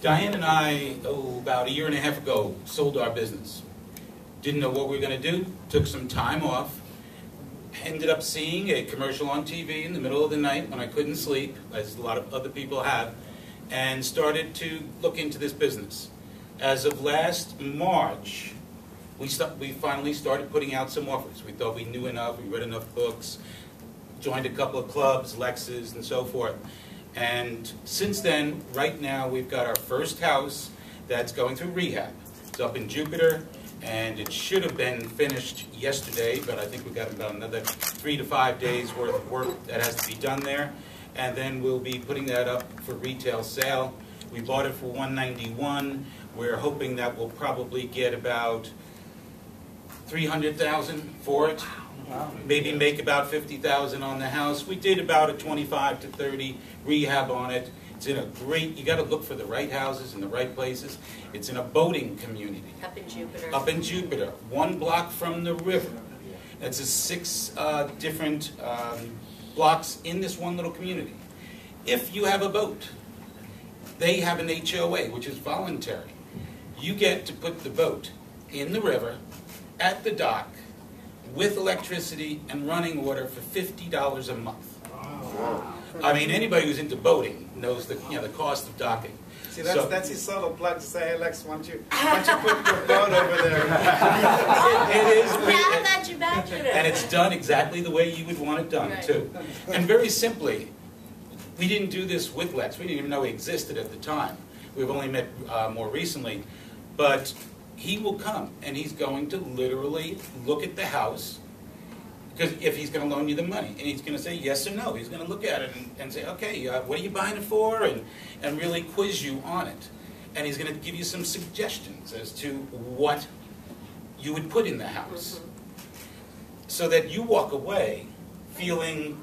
Diane and I, about a year and a half ago, sold our business. Didn't know what we were going to do, took some time off, ended up seeing a commercial on TV in the middle of the night when I couldn't sleep, as a lot of other people have, and started to look into this business. As of last March, we finally started putting out some offers. We thought we knew enough, we read enough books, joined a couple of clubs, Lexes, and so forth. And since then, right now, we've got our first house that's going through rehab. It's up in Jupiter, and it should have been finished yesterday, but I think we've got about another 3 to 5 days worth of work that has to be done there. And then we'll be putting that up for retail sale. We bought it for $191. We're hoping that we'll probably get about $300,000 for it. Wow. Maybe make about $50,000 on the house. We did about a 25 to 30 rehab on it. It's in a great, you got to look for the right houses in the right places. It's in a boating community. Up in Jupiter. Up in Jupiter, 1 block from the river. It's a 6 different blocks in this one little community. If you have a boat, they have an HOA, which is voluntary. You get to put the boat in the river, at the dock, with electricity and running water for $50 a month. Wow. I mean, anybody who's into boating knows the the cost of docking. See, that's his solo plug to say, hey Lex, why don't you put your boat over there? it is. Now that you mention it. And it's done exactly the way you would want it done, too. And very simply, we didn't do this with Lex. We didn't even know he existed at the time. We've only met more recently. But he will come, and he's going to literally look at the house, because if he's going to loan you the money, and he's going to say yes or no. He's going to look at it and say, okay, what are you buying it for, and really quiz you on it. And he's going to give you some suggestions as to what you would put in the house, so that you walk away feeling,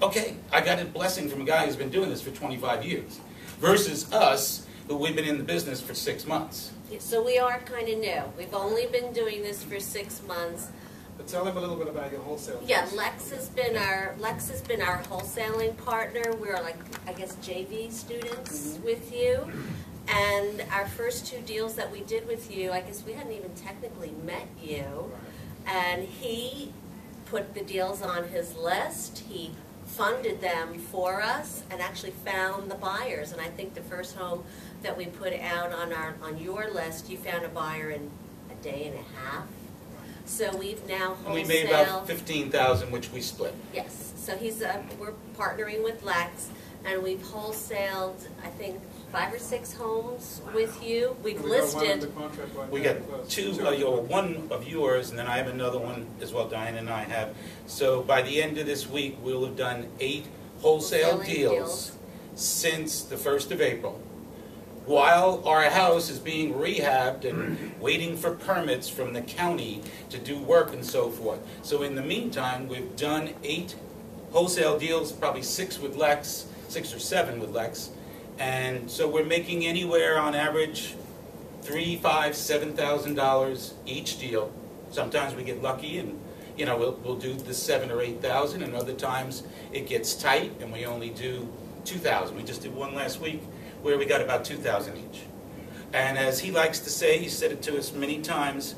okay, I got a blessing from a guy who's been doing this for 25 years, versus us, who we've been in the business for 6 months. So we are kind of new. We've only been doing this for 6 months. But tell them a little bit about your wholesale. Yeah, Lex has been our wholesaling partner. We're like, I guess, JV students with you. And our first 2 deals that we did with you, I guess we hadn't even technically met you. And he put the deals on his list. He funded them for us and actually found the buyers. And I think the first home that we put out on your list, you found a buyer in a day and a half. So we've now wholesaled. And we made about $15,000, which we split. Yes. So we're partnering with Lex, and we've wholesaled, I think, 5 or 6 homes with you. We've listed. We got 2, one of yours, and then I have another one as well. Diane and I have. So by the end of this week, we'll have done 8 wholesale deals since the 1st of April. While our house is being rehabbed and waiting for permits from the county to do work and so forth. So in the meantime, we've done 8 wholesale deals, probably 6 with Lex, 6 or 7 with Lex. And so we're making anywhere on average $3,000, $5,000, $7,000 each deal. Sometimes we get lucky and we'll do the $7,000 or $8,000, and other times it gets tight and we only do $2,000. We just did one last week where we got about $2,000 each. And as he likes to say, he said it to us many times,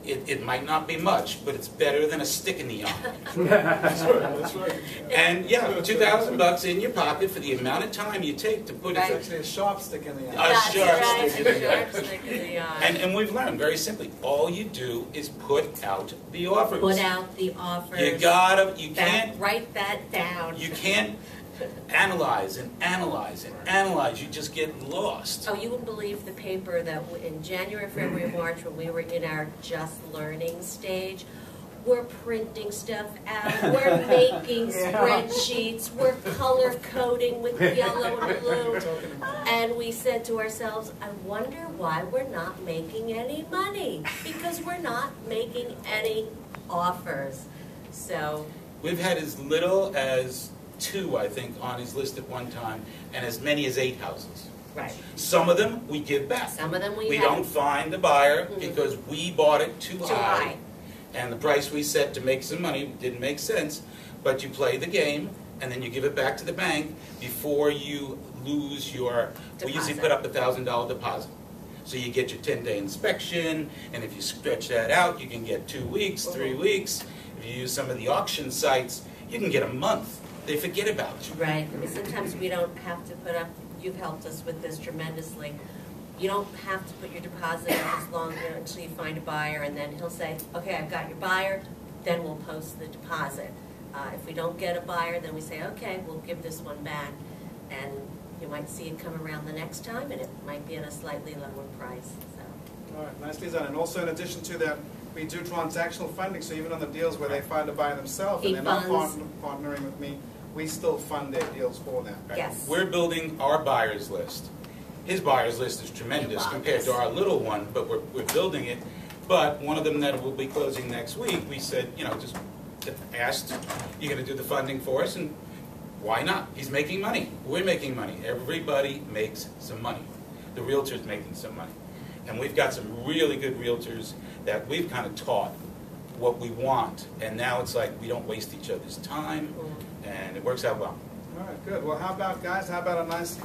it might not be much, but it's better than a stick in the eye. That's right, that's right. And yeah, $2,000 in your pocket for the amount of time you take to put it. It's actually a sharp stick in the eye. A sharp stick in the eye. Stick in the eye. And we've learned very simply, all you do is put out the offers. Put out the offers. You can't write that down. You can't analyze and analyze and analyze. You just get lost. Oh, you wouldn't believe the paper that in January, February, March, when we were in our just learning stage, we're printing stuff out, we're making spreadsheets, we're color coding with yellow and blue, and we said to ourselves, I wonder why we're not making any money, because we're not making any offers. So we've had as little as 2, I think, on his list at one time, and as many as 8 houses. Right. Some of them we give back. Some of them we don't find the buyer because we bought it too high. And the price we set to make some money didn't make sense, but you play the game, and then you give it back to the bank before you lose your, we usually Deposit. put up $1,000 deposit. So you get your 10-day inspection, and if you stretch that out, you can get 2 weeks, 3 weeks. If you use some of the auction sites, you can get a month. They forget about you. Right. I mean, sometimes we don't have to put up, you've helped us with this tremendously. You don't have to put your deposit up as long until you find a buyer, and then he'll say, okay, I've got your buyer, then we'll post the deposit. If we don't get a buyer, then we say, okay, we'll give this one back. And you might see it come around the next time, and it might be at a slightly lower price. So. All right, nicely done. And also in addition to that, we do transactional funding, so even on the deals where they find a buyer themselves and they're not partnering with me, we still fund their deals for them. Right? Yes. We're building our buyers list. His buyers list is tremendous compared to our little one, but we're building it. But one of them that will be closing next week, we said, you know, just asked, you're going to do the funding for us, and why not? He's making money. We're making money. Everybody makes some money. The realtor's making some money. And we've got some really good realtors that we've kind of taught what we want. And now it's like we don't waste each other's time, and it works out well. All right, good. Well, how about, guys, how about a nice...